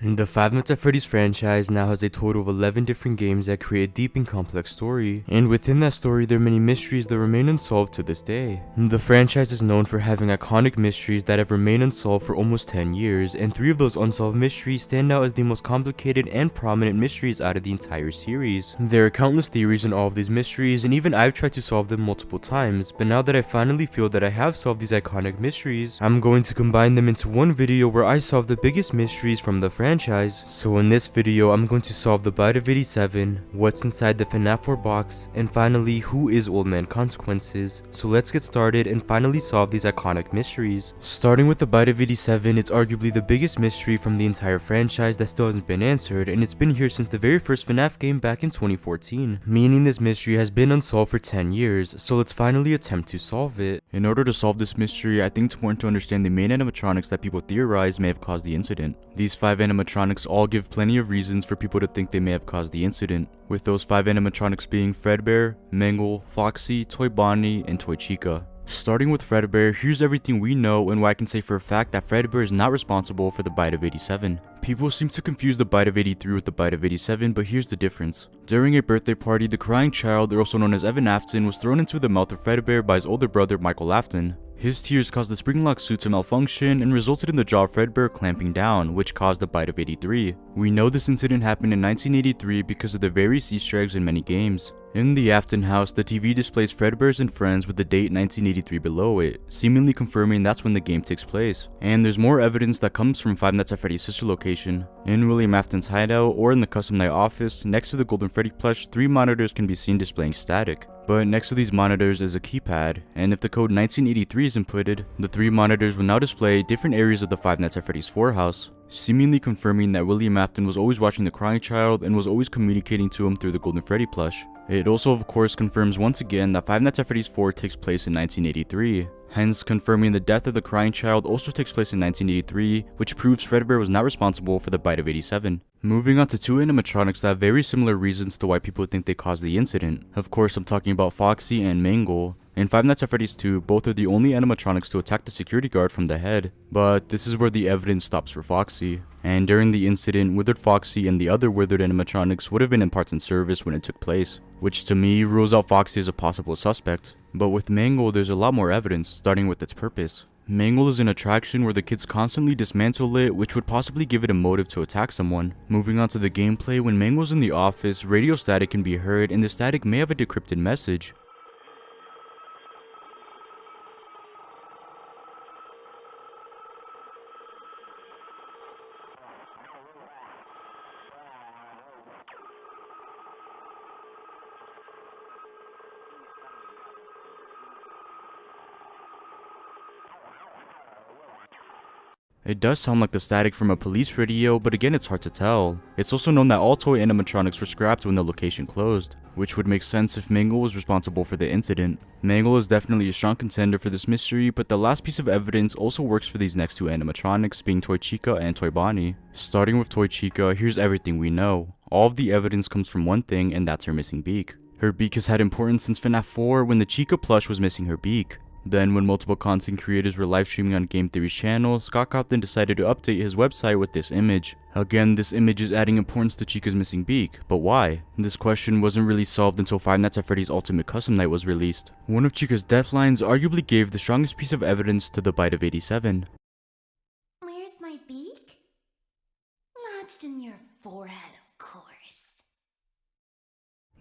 The Five Nights at Freddy's franchise now has a total of 11 different games that create a deep and complex story, and within that story there are many mysteries that remain unsolved to this day. The franchise is known for having iconic mysteries that have remained unsolved for almost 10 years, and 3 of those unsolved mysteries stand out as the most complicated and prominent mysteries out of the entire series. There are countless theories on all of these mysteries, and even I've tried to solve them multiple times, but now that I finally feel that I have solved these iconic mysteries, I'm going to combine them into one video where I solve the biggest mysteries from the franchise. So in this video, I'm going to solve the Bite of 87, what's inside the Fnaf 4 box, and finally, who is Old Man Consequences. So let's get started and finally solve these iconic mysteries. Starting with the Bite of 87, it's arguably the biggest mystery from the entire franchise that still hasn't been answered, and it's been here since the very first Fnaf game back in 2014, meaning this mystery has been unsolved for 10 years, so let's finally attempt to solve it. In order to solve this mystery, I think it's important to understand the main animatronics that people theorize may have caused the incident. These 5 animatronics all give plenty of reasons for people to think they may have caused the incident, with those 5 animatronics being Fredbear, Mangle, Foxy, Toy Bonnie, and Toy Chica. Starting with Fredbear, here's everything we know and why I can say for a fact that Fredbear is not responsible for the Bite of 87. People seem to confuse the Bite of 83 with the Bite of 87, but here's the difference. During a birthday party, the crying child, also known as Evan Afton, was thrown into the mouth of Fredbear by his older brother Michael Afton. His tears caused the spring lock suit to malfunction and resulted in the jaw of Fredbear clamping down, which caused the Bite of 83. We know this incident happened in 1983 because of the various Easter eggs in many games. In the Afton house, the TV displays Fredbear's and Friends with the date 1983 below it, seemingly confirming that's when the game takes place. And there's more evidence that comes from Five Nights at Freddy's sister location. In William Afton's hideout or in the Custom Night office, next to the Golden Freddy plush, 3 monitors can be seen displaying static. But next to these monitors is a keypad, and if the code 1983 is inputted, the 3 monitors will now display different areas of the Five Nights at Freddy's 4 house, seemingly confirming that William Afton was always watching the crying child and was always communicating to him through the Golden Freddy plush. It also of course confirms once again that Five Nights at Freddy's 4 takes place in 1983, hence confirming the death of the crying child also takes place in 1983, which proves Fredbear was not responsible for the Bite of 87. Moving on to 2 animatronics that have very similar reasons to why people think they caused the incident. Of course, I'm talking about Foxy and Mangle. In Five Nights at Freddy's 2, both are the only animatronics to attack the security guard from the head, but this is where the evidence stops for Foxy. And during the incident, Withered Foxy and the other Withered animatronics would have been in parts and service when it took place, which to me rules out Foxy as a possible suspect. But with Mangle, there's a lot more evidence, starting with its purpose. Mangle is an attraction where the kids constantly dismantle it, which would possibly give it a motive to attack someone. Moving on to the gameplay, when Mangle's in the office, radio static can be heard and the static may have a decrypted message. It does sound like the static from a police radio, but again it's hard to tell. It's also known that all toy animatronics were scrapped when the location closed, which would make sense if Mangle was responsible for the incident. Mangle is definitely a strong contender for this mystery, but the last piece of evidence also works for these next 2 animatronics, being Toy Chica and Toy Bonnie. Starting with Toy Chica, here's everything we know. All of the evidence comes from one thing, and that's her missing beak. Her beak has had importance since Fnaf 4 when the Chica plush was missing her beak. Then, when multiple content creators were live streaming on Game Theory's channel, Scott Cawthon decided to update his website with this image. Again, this image is adding importance to Chica's missing beak, but why? This question wasn't really solved until Five Nights at Freddy's Ultimate Custom Night was released. One of Chica's death lines arguably gave the strongest piece of evidence to the Bite of 87. Where's my beak? Lodged in your forehead, of course.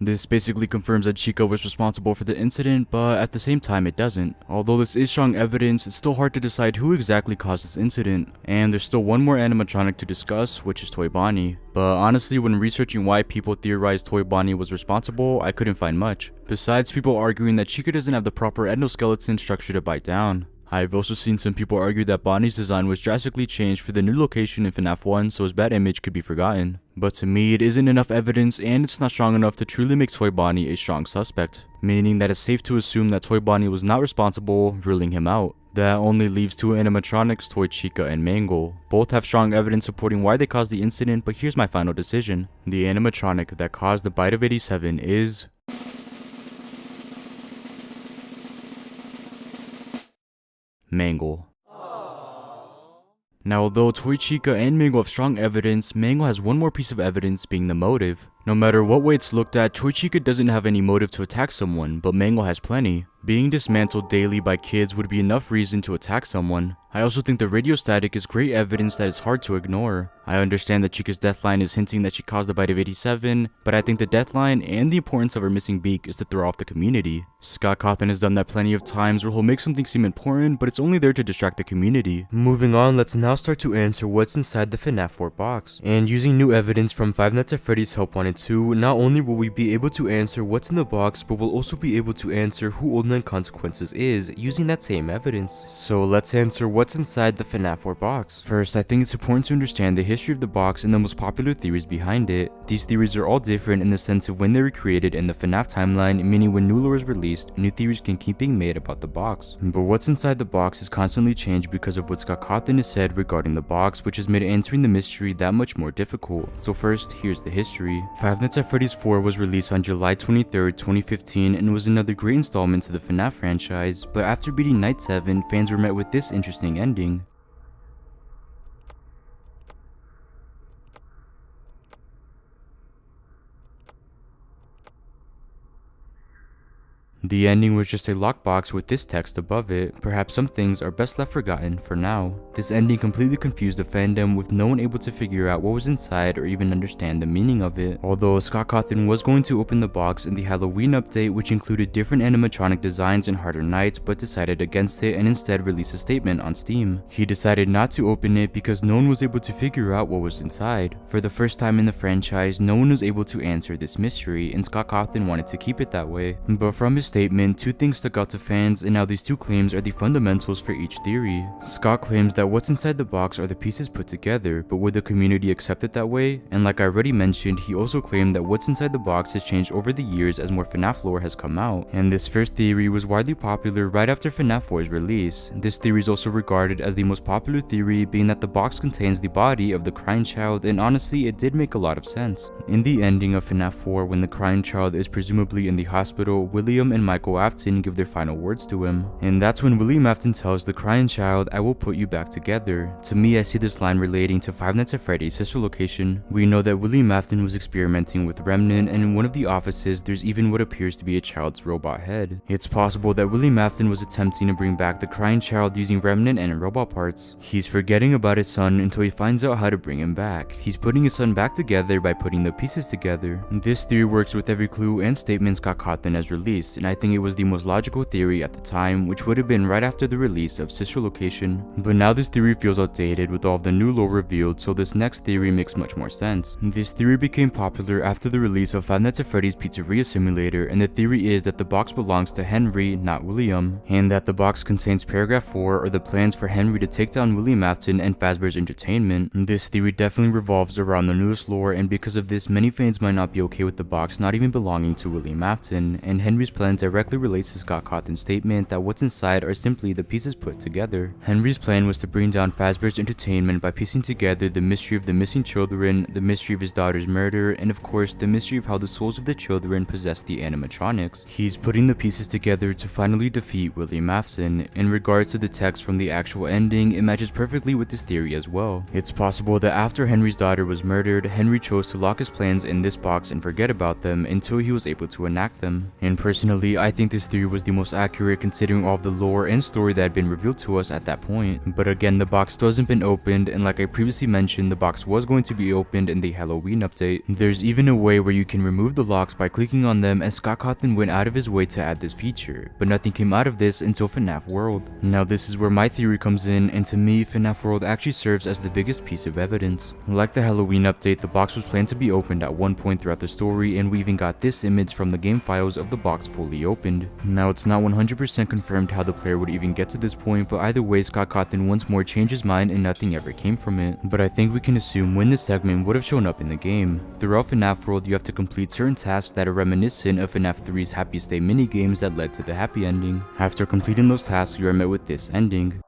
This basically confirms that Chica was responsible for the incident, but at the same time it doesn't. Although this is strong evidence, it's still hard to decide who exactly caused this incident. And there's still one more animatronic to discuss, which is Toy Bonnie. But honestly, when researching why people theorized Toy Bonnie was responsible, I couldn't find much. Besides people arguing that Chica doesn't have the proper endoskeleton structure to bite down. I've also seen some people argue that Bonnie's design was drastically changed for the new location in Fnaf 1 so his bad image could be forgotten. But to me, it isn't enough evidence and it's not strong enough to truly make Toy Bonnie a strong suspect, meaning that it's safe to assume that Toy Bonnie was not responsible, ruling him out. That only leaves 2 animatronics, Toy Chica and Mangle. Both have strong evidence supporting why they caused the incident, but here's my final decision. The animatronic that caused the Bite of 87 is Mangle. Now, although Toichika and Mango have strong evidence, Mango has one more piece of evidence, being the motive. No matter what way it's looked at, Toichika doesn't have any motive to attack someone, but Mango has plenty. Being dismantled daily by kids would be enough reason to attack someone. I also think the radio static is great evidence that is hard to ignore. I understand that Chika's deathline is hinting that she caused the bite of 87, but I think the deathline and the importance of her missing beak is to throw off the community. Scott Cawthon has done that plenty of times where he'll make something seem important, but it's only there to distract the community. Moving on, let's now start to answer what's inside the Fnaf 4 box. And using new evidence from Five Nights at Freddy's Help Wanted 2, not only will we be able to answer what's in the box, but we'll also be able to answer who Old Man Consequences is using that same evidence. So let's answer what's inside the Fnaf 4 box. First, I think it's important to understand the history of the box and the most popular theories behind it. These theories are all different in the sense of when they were created in the Fnaf timeline, meaning when new lore is released, new theories can keep being made about the box. But what's inside the box is constantly changed because of what Scott Cawthon has said regarding the box, which has made answering the mystery that much more difficult. So first, here's the history. Five Nights at Freddy's 4 was released on July 23rd, 2015 and was another great installment to the Fnaf franchise, but after beating Night 7, fans were met with this interesting ending. The ending was just a lockbox with this text above it. Perhaps some things are best left forgotten for now. This ending completely confused the fandom, with no one able to figure out what was inside or even understand the meaning of it. Although Scott Cawthon was going to open the box in the Halloween update, which included different animatronic designs and harder nights, but decided against it and instead released a statement on Steam. He decided not to open it because no one was able to figure out what was inside. For the first time in the franchise, no one was able to answer this mystery, and Scott Cawthon wanted to keep it that way. But from his statement, two things stuck out to fans, and now these two claims are the fundamentals for each theory. Scott claims that what's inside the box are the pieces put together, but would the community accept it that way? And like I already mentioned, he also claimed that what's inside the box has changed over the years as more FNAF lore has come out, and this first theory was widely popular right after FNAF 4's release. This theory is also regarded as the most popular theory, being that the box contains the body of the crying child, and honestly it did make a lot of sense. In the ending of FNAF 4, when the crying child is presumably in the hospital, William and Michael Afton give their final words to him, and that's when William Afton tells the crying child, "I will put you back together." To me, I see this line relating to Five Nights at Freddy's sister location. We know that William Afton was experimenting with Remnant, and in one of the offices there's even what appears to be a child's robot head. It's possible that William Afton was attempting to bring back the crying child using Remnant and robot parts. He's forgetting about his son until he finds out how to bring him back. He's putting his son back together by putting the pieces together. This theory works with every clue and statement Scott Cawthon has released, and I think it was the most logical theory at the time, which would have been right after the release of Sister Location. But now this theory feels outdated with all of the new lore revealed, so this next theory makes much more sense. This theory became popular after the release of Five Nights at Freddy's Pizzeria Simulator, and the theory is that the box belongs to Henry, not William, and that the box contains paragraph 4, or the plans for Henry to take down William Afton and Fazbear's Entertainment. This theory definitely revolves around the newest lore, and because of this, many fans might not be okay with the box not even belonging to William Afton, and Henry's plan directly relates to Scott Cawthon's statement that what's inside are simply the pieces put together. Henry's plan was to bring down Fazbear's Entertainment by piecing together the mystery of the missing children, the mystery of his daughter's murder, and of course the mystery of how the souls of the children possess the animatronics. He's putting the pieces together to finally defeat William Afton. In regards to the text from the actual ending, it matches perfectly with this theory as well. It's possible that after Henry's daughter was murdered, Henry chose to lock his plans in this box and forget about them until he was able to enact them. And personally, I think this theory was the most accurate considering all of the lore and story that had been revealed to us at that point. But again, the box still hasn't been opened, and like I previously mentioned, the box was going to be opened in the Halloween update. There's even a way where you can remove the locks by clicking on them, and Scott Cawthon went out of his way to add this feature, but nothing came out of this until FNAF World. Now this is where my theory comes in, and to me, FNAF World actually serves as the biggest piece of evidence. Like the Halloween update, the box was planned to be opened at one point throughout the story, and we even got this image from the game files of the box fully opened. Now it's not 100% confirmed how the player would even get to this point, but either way, Scott Cawthon once more changed his mind and nothing ever came from it. But I think we can assume when this segment would have shown up in the game. Throughout FNAF World, you have to complete certain tasks that are reminiscent of FNAF 3's Happiest Day minigames that led to the happy ending. After completing those tasks, you are met with this ending.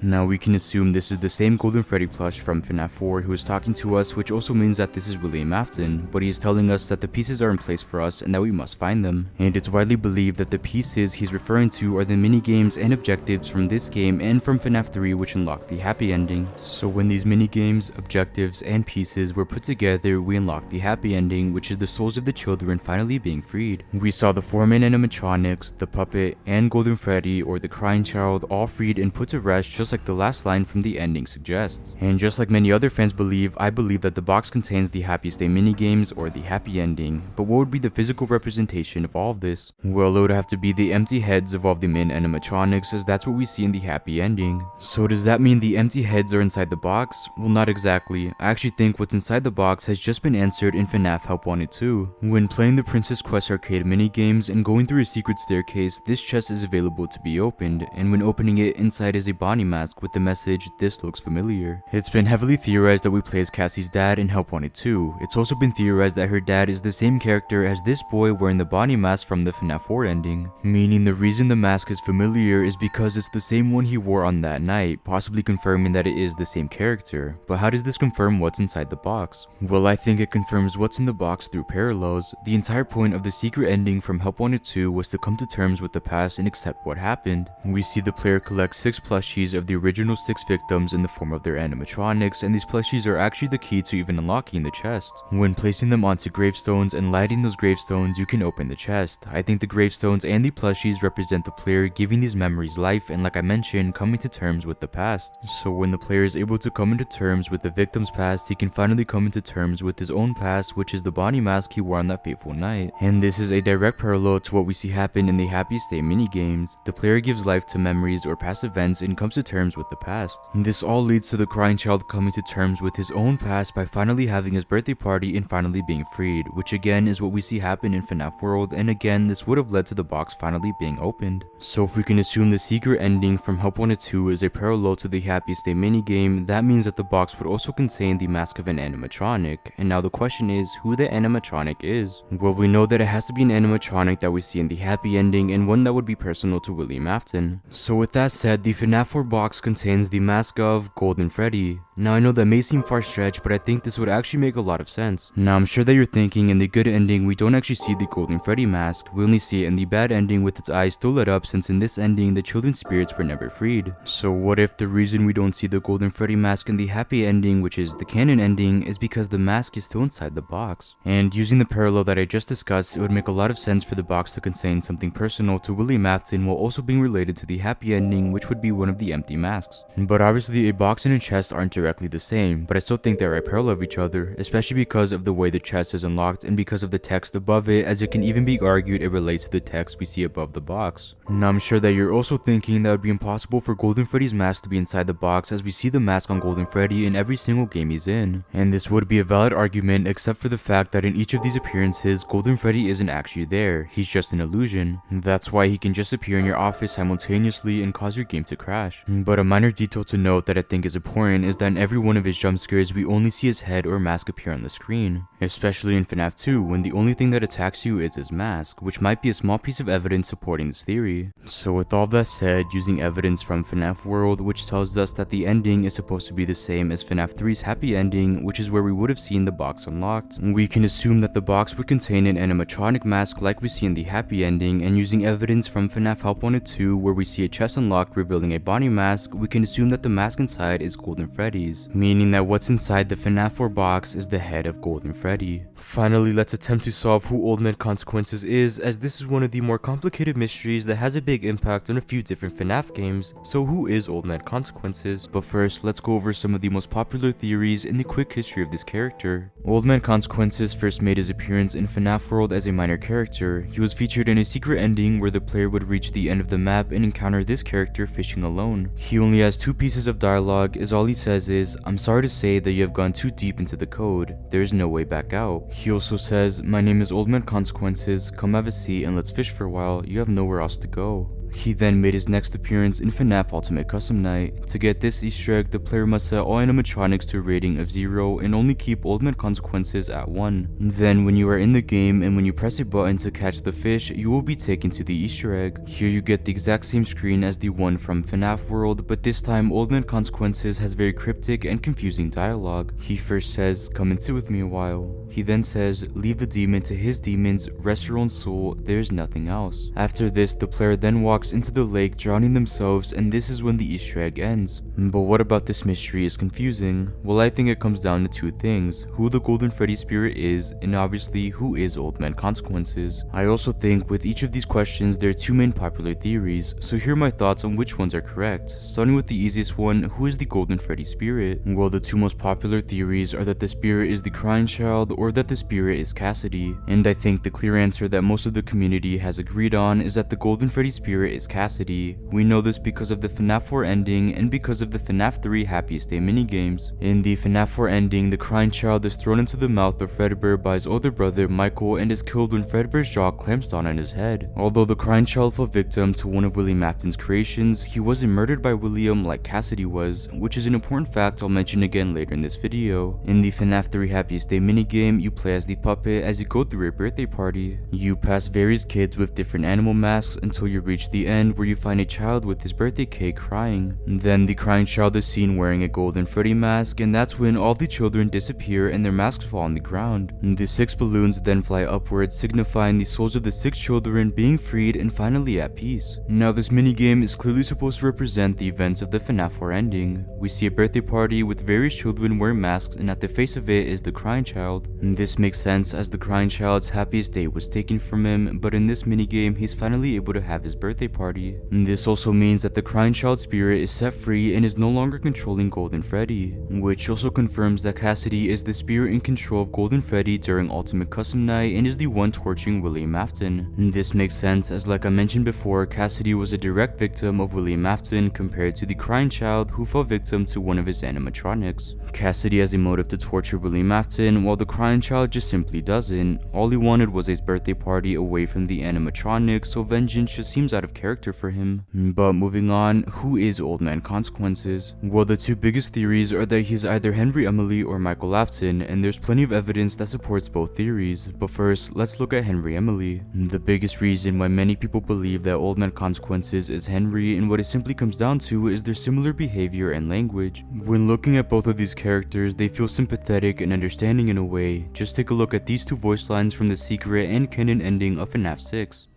Now we can assume this is the same Golden Freddy plush from Fnaf 4 who is talking to us, which also means that this is William Afton, but he is telling us that the pieces are in place for us and that we must find them. And it's widely believed that the pieces he's referring to are the mini-games and objectives from this game and from Fnaf 3 which unlock the happy ending. So when these mini-games, objectives, and pieces were put together, we unlocked the happy ending, which is the souls of the children finally being freed. We saw the 4-man animatronics, the puppet, and Golden Freddy or the crying child all freed and put to rest, just like the last line from the ending suggests. And just like many other fans believe, I believe that the box contains the happiest day minigames or the happy ending. But what would be the physical representation of all of this? Well, it would have to be the empty heads of all of the main animatronics, as that's what we see in the happy ending. So does that mean the empty heads are inside the box? Well, not exactly. I actually think what's inside the box has just been answered in Fnaf Help Wanted 2. When playing the Princess Quest arcade minigames and going through a secret staircase, this chest is available to be opened, and when opening it, inside is a Bonnie mask with the message, "This looks familiar." It's been heavily theorized that we play as Cassie's dad in Help Wanted 2. It's also been theorized that her dad is the same character as this boy wearing the Bonnie mask from the Fnaf 4 ending, meaning the reason the mask is familiar is because it's the same one he wore on that night, possibly confirming that it is the same character. But how does this confirm what's inside the box? Well, I think it confirms what's in the box through parallels. The entire point of the secret ending from Help Wanted 2 was to come to terms with the past and accept what happened. We see the player collect 6 plushies of the original 6 victims in the form of their animatronics, and these plushies are actually the key to even unlocking the chest. When placing them onto gravestones and lighting those gravestones, you can open the chest. I think the gravestones and the plushies represent the player giving these memories life and, like I mentioned, coming to terms with the past. So when the player is able to come into terms with the victim's past, he can finally come into terms with his own past, which is the Bonnie mask he wore on that fateful night. And this is a direct parallel to what we see happen in the Happiest Day minigames. The player gives life to memories or past events and comes to terms with the past. This all leads to the crying child coming to terms with his own past by finally having his birthday party and finally being freed, which again is what we see happen in Fnaf World, and again this would have led to the box finally being opened. So if we can assume the secret ending from Help Wanted 2 is a parallel to the Happiest Day minigame, that means that the box would also contain the mask of an animatronic. And now the question is, who the animatronic is? Well, we know that it has to be an animatronic that we see in the happy ending and one that would be personal to William Afton. So with that said, the Fnaf 4 box contains the mask of Golden Freddy. Now I know that may seem far-stretched, but I think this would actually make a lot of sense. Now I'm sure that you're thinking in the good ending we don't actually see the Golden Freddy mask, we only see it in the bad ending with its eyes still lit up, since in this ending the children's spirits were never freed. So what if the reason we don't see the Golden Freddy mask in the happy ending, which is the canon ending, is because the mask is still inside the box? And using the parallel that I just discussed, it would make a lot of sense for the box to contain something personal to William Afton while also being related to the happy ending, which would be one of the empty masks. But obviously a box and a chest aren't directly the same, but I still think they're right parallel of each other, especially because of the way the chest is unlocked and because of the text above it, as it can even be argued it relates to the text we see above the box. Now I'm sure that you're also thinking that it would be impossible for Golden Freddy's mask to be inside the box, as we see the mask on Golden Freddy in every single game he's in. And this would be a valid argument except for the fact that in each of these appearances, Golden Freddy isn't actually there, he's just an illusion. That's why he can just appear in your office simultaneously and cause your game to crash. But a minor detail to note that I think is important is that in every one of his jump scares we only see his head or mask appear on the screen, especially in Fnaf 2 when the only thing that attacks you is his mask, which might be a small piece of evidence supporting this theory. So with all that said, using evidence from Fnaf World which tells us that the ending is supposed to be the same as Fnaf 3's happy ending, which is where we would have seen the box unlocked, we can assume that the box would contain an animatronic mask like we see in the happy ending, and using evidence from Fnaf Help Wanted 2 where we see a chest unlocked revealing a Bonnie mask, we can assume that the mask inside is Golden Freddy's, meaning that what's inside the Fnaf 4 box is the head of Golden Freddy. Finally, let's attempt to solve who Old Man Consequences is, as this is one of the more complicated mysteries that has a big impact on a few different Fnaf games. So who is Old Man Consequences? But first, let's go over some of the most popular theories in the quick history of this character. Old Man Consequences first made his appearance in Fnaf World as a minor character. He was featured in a secret ending where the player would reach the end of the map and encounter this character fishing alone. He only has 2 pieces of dialogue, as all he says is, "I'm sorry to say that you have gone too deep into the code. There is no way back out." He also says, "My name is Old Man Consequences, come have a seat and let's fish for a while, you have nowhere else to go." He then made his next appearance in Fnaf Ultimate Custom Night. To get this Easter egg, the player must set all animatronics to a rating of 0 and only keep Old Man Consequences at 1. Then when you are in the game and when you press a button to catch the fish, you will be taken to the Easter egg. Here you get the exact same screen as the one from Fnaf World, but this time Old Man Consequences has very cryptic and confusing dialogue. He first says, "Come and sit with me a while." He then says, "Leave the demon to his demons, rest your own soul, there's nothing else." After this, the player then walks into the lake, drowning themselves, and this is when the Easter egg ends. But what about this mystery is confusing? Well, I think it comes down to two things: who the Golden Freddy spirit is, and obviously who is Old Man Consequences. I also think with each of these questions there are two main popular theories, so here are my thoughts on which ones are correct. Starting with the easiest one, who is the Golden Freddy spirit? Well, the two most popular theories are that the spirit is the crying child or that the spirit is Cassidy, and I think the clear answer that most of the community has agreed on is that the Golden Freddy spirit is Cassidy. We know this because of the Fnaf 4 ending and because of the Fnaf 3 Happiest Day minigames. In the Fnaf 4 ending, the crying child is thrown into the mouth of Fredbear by his older brother Michael and is killed when Fredbear's jaw clamps down on his head. Although the crying child fell victim to one of William Afton's creations, he wasn't murdered by William like Cassidy was, which is an important fact I'll mention again later in this video. In the Fnaf 3 Happiest Day minigame, you play as the puppet as you go through a birthday party. You pass various kids with different animal masks until you reach the end where you find a child with his birthday cake crying. Then the crying child is seen wearing a Golden Freddy mask, and that's when all the children disappear and their masks fall on the ground. The 6 balloons then fly upwards, signifying the souls of the 6 children being freed and finally at peace. Now this minigame is clearly supposed to represent the events of the Fnaf 4 ending. We see a birthday party with various children wearing masks, and at the face of it is the crying child. This makes sense as the crying child's happiest day was taken from him, but in this minigame he's finally able to have his birthday party. This also means that the crying child spirit is set free and is no longer controlling Golden Freddy, which also confirms that Cassidy is the spirit in control of Golden Freddy during Ultimate Custom Night and is the one torturing William Afton. This makes sense as, like I mentioned before, Cassidy was a direct victim of William Afton compared to the crying child who fell victim to one of his animatronics. Cassidy has a motive to torture William Afton, while the crying child just simply doesn't. All he wanted was his birthday party away from the animatronics, so vengeance just seems out of character for him. But moving on, who is Old Man Consequences? Well, the two biggest theories are that he's either Henry Emily or Michael Afton, and there's plenty of evidence that supports both theories. But first, let's look at Henry Emily. The biggest reason why many people believe that Old Man Consequences is Henry, and what it simply comes down to, is their similar behavior and language. When looking at both of these characters, they feel sympathetic and understanding in a way. Just take a look at these two voice lines from the secret and canon ending of Fnaf 6.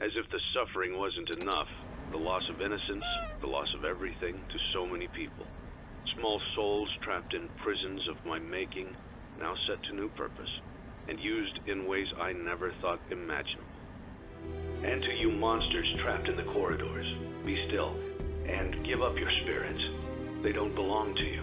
As if the suffering wasn't enough, the loss of innocence, the loss of everything to so many people. Small souls trapped in prisons of my making, now set to new purpose, and used in ways I never thought imaginable. And to you monsters trapped in the corridors, be still, and give up your spirits. They don't belong to you.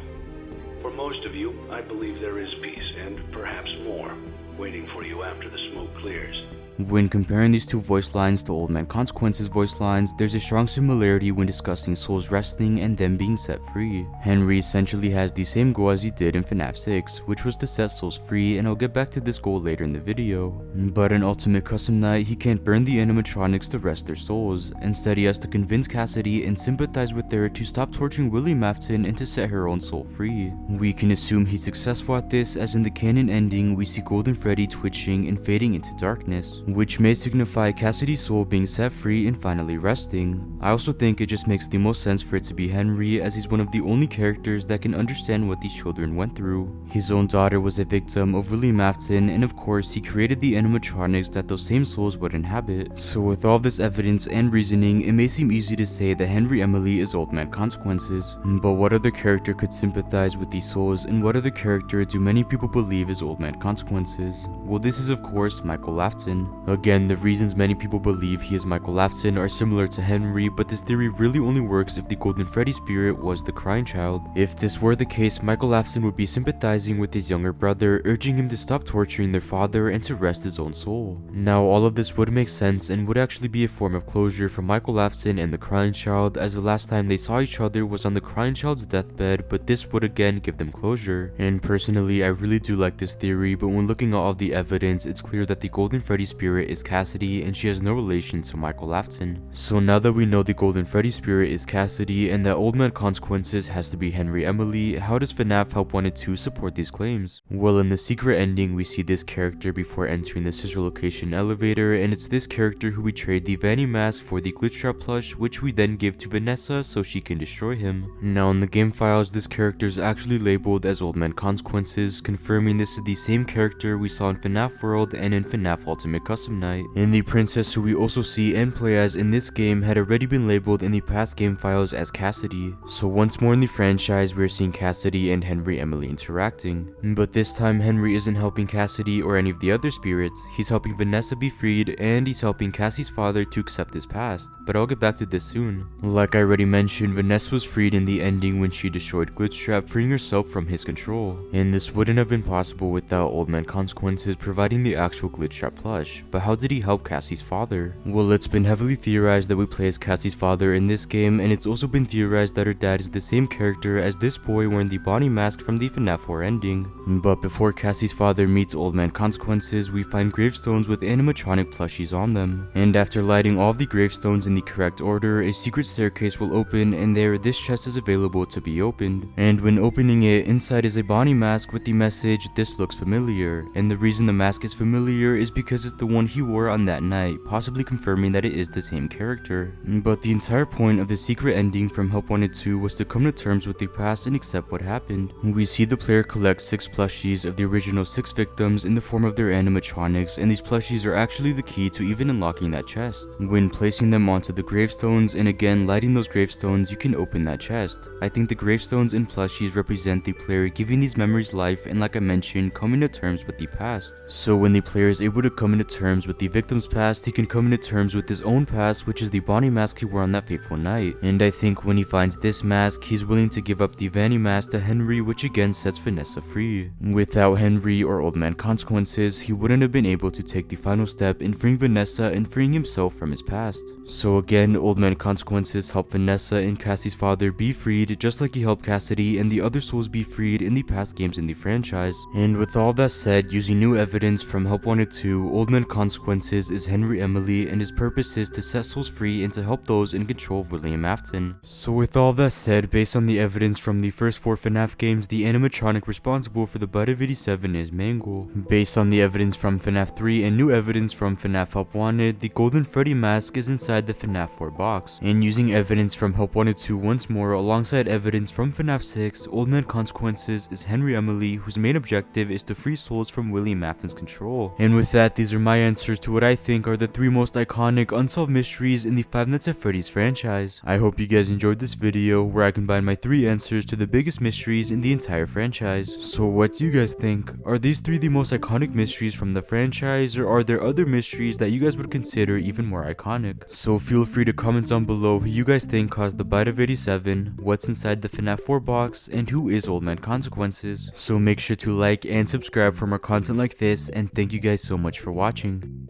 For most of you, I believe there is peace, and perhaps more, waiting for you after the smoke clears. When comparing these two voice lines to Old Man Consequences voice lines, there's a strong similarity when discussing souls resting and them being set free. Henry essentially has the same goal as he did in Fnaf 6, which was to set souls free, and I'll get back to this goal later in the video. But in Ultimate Custom Night, he can't burn the animatronics to rest their souls. Instead, he has to convince Cassidy and sympathize with her to stop torturing William Afton and to set her own soul free. We can assume he's successful at this, as in the canon ending, we see Golden Freddy twitching and fading into darkness, which may signify Cassidy's soul being set free and finally resting. I also think it just makes the most sense for it to be Henry, as he's one of the only characters that can understand what these children went through. His own daughter was a victim of William Afton, and of course he created the animatronics that those same souls would inhabit. So with all this evidence and reasoning, it may seem easy to say that Henry Emily is Old Man Consequences. But what other character could sympathize with these souls, and what other character do many people believe is Old Man Consequences? Well, this is of course Michael Afton. Again, the reasons many people believe he is Michael Afton are similar to Henry, but this theory really only works if the Golden Freddy spirit was the crying child. If this were the case, Michael Afton would be sympathizing with his younger brother, urging him to stop torturing their father and to rest his own soul. Now, all of this would make sense and would actually be a form of closure for Michael Afton and the crying child, as the last time they saw each other was on the crying child's deathbed, but this would again give them closure. And personally, I really do like this theory, but when looking at all the evidence, it's clear that the Golden Freddy spirit spirit is Cassidy and she has no relation to Michael Lafton. So now that we know the Golden Freddy spirit is Cassidy and that Old Man Consequences has to be Henry Emily, how does FNAF Help Wanted 2 support these claims? Well, in the secret ending, we see this character before entering the scissor location elevator, and it's this character who we trade the Vanny mask for the glitch trap plush, which we then give to Vanessa so she can destroy him. Now in the game files, this character is actually labeled as Old Man Consequences, confirming this is the same character we saw in FNAF World and in FNAF Ultimate Custom Night. And the princess who we also see and play as in this game had already been labeled in the past game files as Cassidy. So once more in the franchise, we're seeing Cassidy and Henry Emily interacting. But this time Henry isn't helping Cassidy or any of the other spirits, he's helping Vanessa be freed and he's helping Cassie's father to accept his past. But I'll get back to this soon. Like I already mentioned, Vanessa was freed in the ending when she destroyed Glitchtrap, freeing herself from his control. And this wouldn't have been possible without Old Man Consequences providing the actual Glitchtrap plush. But how did he help Cassie's father? Well, it's been heavily theorized that we play as Cassie's father in this game, and it's also been theorized that her dad is the same character as this boy wearing the Bonnie mask from the FNAF 4 ending. But before Cassie's father meets Old Man Consequences, we find gravestones with animatronic plushies on them. And after lighting all of the gravestones in the correct order, a secret staircase will open, and there this chest is available to be opened. And when opening it, inside is a Bonnie mask with the message, "This looks familiar." And the reason the mask is familiar is because it's the one he wore on that night, possibly confirming that it is the same character. But the entire point of the secret ending from Help Wanted 2 was to come to terms with the past and accept what happened. We see the player collect 6 plushies of the original 6 victims in the form of their animatronics, and these plushies are actually the key to even unlocking that chest. When placing them onto the gravestones and again lighting those gravestones, you can open that chest. I think the gravestones and plushies represent the player giving these memories life and, like I mentioned, coming to terms with the past. So when the player is able to come into terms with the victim's past, he can come into terms with his own past, which is the Bonnie mask he wore on that fateful night. And I think when he finds this mask, he's willing to give up the Vanny mask to Henry, which again sets Vanessa free. Without Henry or Old Man Consequences, he wouldn't have been able to take the final step in freeing Vanessa and freeing himself from his past. So again, Old Man Consequences helped Vanessa and Cassie's father be freed, just like he helped Cassidy and the other souls be freed in the past games in the franchise. And with all that said, using new evidence from Help Wanted 2, Old Man Consequences is Henry Emily, and his purpose is to set souls free and to help those in control of William Afton. So with all that said, based on the evidence from the first 4 FNAF games, the animatronic responsible for the Bite of 87 is Mangle. Based on the evidence from FNAF 3 and new evidence from FNAF Help Wanted, the Golden Freddy mask is inside the FNAF 4 box. And using evidence from Help Wanted 2 once more alongside evidence from FNAF 6, Old Man Consequences is Henry Emily, whose main objective is to free souls from William Afton's control. And with that, these are my answers to what I think are the 3 most iconic unsolved mysteries in the Five Nights at Freddy's franchise. I hope you guys enjoyed this video where I combined my 3 answers to the biggest mysteries in the entire franchise. So what do you guys think? Are these 3 the most iconic mysteries from the franchise, or are there other mysteries that you guys would consider even more iconic? So feel free to comment down below who you guys think caused the Bite of 87, what's inside the FNAF 4 box, and who is Old Man Consequences. So make sure to like and subscribe for more content like this, and thank you guys so much for watching.